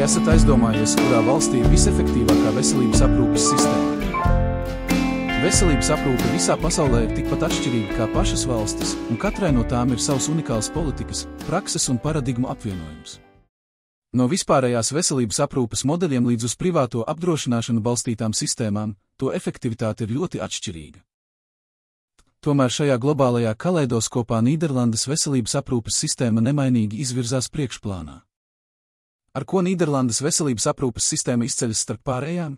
esat aizdomājies, kurā valstī ir visefektīvākā veselības aprūpes sistēma? Veselības aprūpe visā pasaulē ir tikpat atšķirīga kā pašas valstis, un katrai no tām ir savs unikāls politikas, prakses un paradigmu apvienojums. No vispārējās veselības aprūpes modeļiem līdz uz privāto apdrošināšanu balstītām sistēmām, to efektivitāte ir ļoti atšķirīga. Tomēr šajā globālajā kaleidoskopā Nīderlandes veselības aprūpes sistēma nemainīgi izvirzās priekšplānā. Ar ko Nīderlandes veselības aprūpes sistēma izceļas starp pārējām?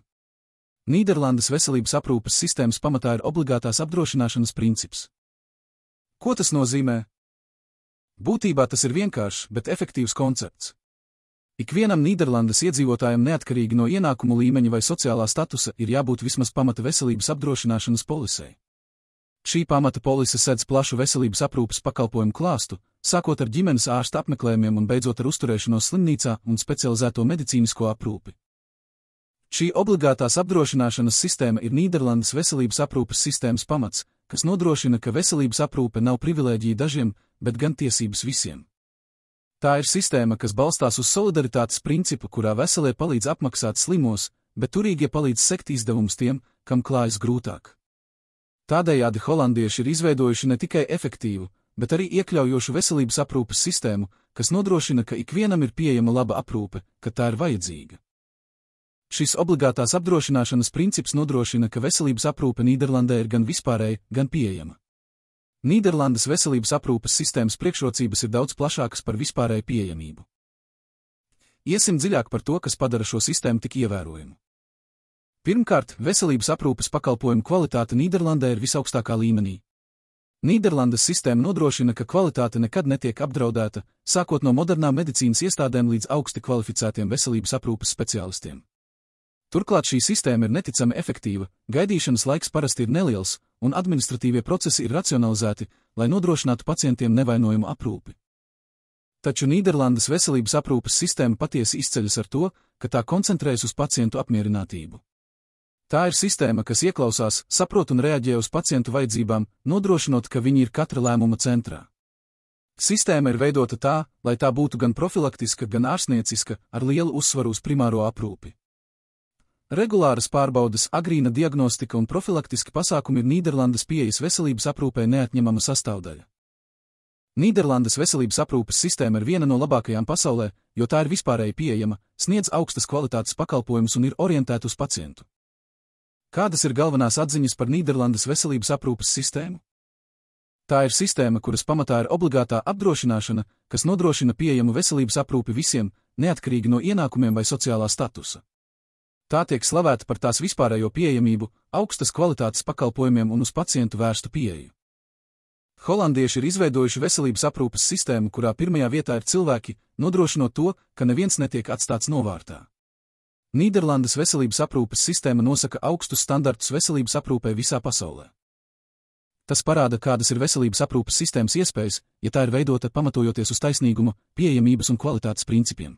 Nīderlandes veselības aprūpes sistēmas pamatā ir obligātās apdrošināšanas princips. Ko tas nozīmē? Būtībā tas ir vienkāršs, bet efektīvs koncepts. Ikvienam Nīderlandes iedzīvotājam neatkarīgi no ienākumu līmeņa vai sociālā statusa ir jābūt vismaz pamata veselības apdrošināšanas polisei. Šī pamata polise sedz plašu veselības aprūpes pakalpojumu klāstu, sākot ar ģimenes ārsta apmeklējumiem un beidzot ar uzturēšanos slimnīcā un specializēto medicīnisko aprūpi. Šī obligātās apdrošināšanas sistēma ir Nīderlandes veselības aprūpes sistēmas pamats, kas nodrošina, ka veselības aprūpe nav privilēģija dažiem, bet gan tiesības visiem. Tā ir sistēma, kas balstās uz solidaritātes principu, kurā veselie palīdz apmaksāt slimos, bet turīgie palīdz sekt izdevumus tiem, kam klājas grūtāk. Tādējādi holandieši ir izveidojuši ne tikai efektīvu, bet arī iekļaujošu veselības aprūpes sistēmu, kas nodrošina, ka ikvienam ir pieejama laba aprūpe, kad tā ir vajadzīga. Šis obligātās apdrošināšanas princips nodrošina, ka veselības aprūpe Nīderlandē ir gan vispārēja, gan pieejama. Nīderlandes veselības aprūpes sistēmas priekšrocības ir daudz plašākas par vispārēju pieejamību. Iesim dziļāk par to, kas padara šo sistēmu tik ievērojumu. Pirmkārt, veselības aprūpes pakalpojumu kvalitāte Nīderlandē ir visaugstākā līmenī. Nīderlandes sistēma nodrošina, ka kvalitāte nekad netiek apdraudēta, sākot no modernām medicīnas iestādēm līdz augsti kvalificētiem veselības aprūpes speciālistiem. Turklāt šī sistēma ir neticami efektīva, gaidīšanas laiks parasti ir neliels, un administratīvie procesi ir racionalizēti, lai nodrošinātu pacientiem nevainojumu aprūpi. Taču Nīderlandes veselības aprūpes sistēma patiesi izceļas ar to, ka tā koncentrējas uz pacientu apmierinātību. Tā ir sistēma, kas ieklausās, saprot un reaģē uz pacientu vajadzībām, nodrošinot, ka viņi ir katra lēmuma centrā. Sistēma ir veidota tā, lai tā būtu gan profilaktiska, gan ārstnieciska, ar lielu uzsvaru uz primāro aprūpi. Regulāras pārbaudes, agrīna diagnostika un profilaktiski pasākumi ir Nīderlandes pieejas veselības aprūpei neatņemama sastāvdaļa. Nīderlandes veselības aprūpes sistēma ir viena no labākajām pasaulē, jo tā ir vispārēji pieejama, sniedz augstas kvalitātes pakalpojumus un ir orientēta uz pacientu. Kādas ir galvenās atziņas par Nīderlandes veselības aprūpes sistēmu? Tā ir sistēma, kuras pamatā ir obligātā apdrošināšana, kas nodrošina pieejamu veselības aprūpi visiem, neatkarīgi no ienākumiem vai sociālā statusa. Tā tiek slavēta par tās vispārējo pieejamību, augstas kvalitātes pakalpojumiem un uz pacientu vērstu pieeju. Holandieši ir izveidojuši veselības aprūpes sistēmu, kurā pirmajā vietā ir cilvēki, nodrošinot to, ka neviens netiek atstāts novārtā. Nīderlandes veselības aprūpes sistēma nosaka augstus standartus veselības aprūpei visā pasaulē. Tas parāda, kādas ir veselības aprūpes sistēmas iespējas, ja tā ir veidota pamatojoties uz taisnīguma, pieejamības un kvalitātes principiem.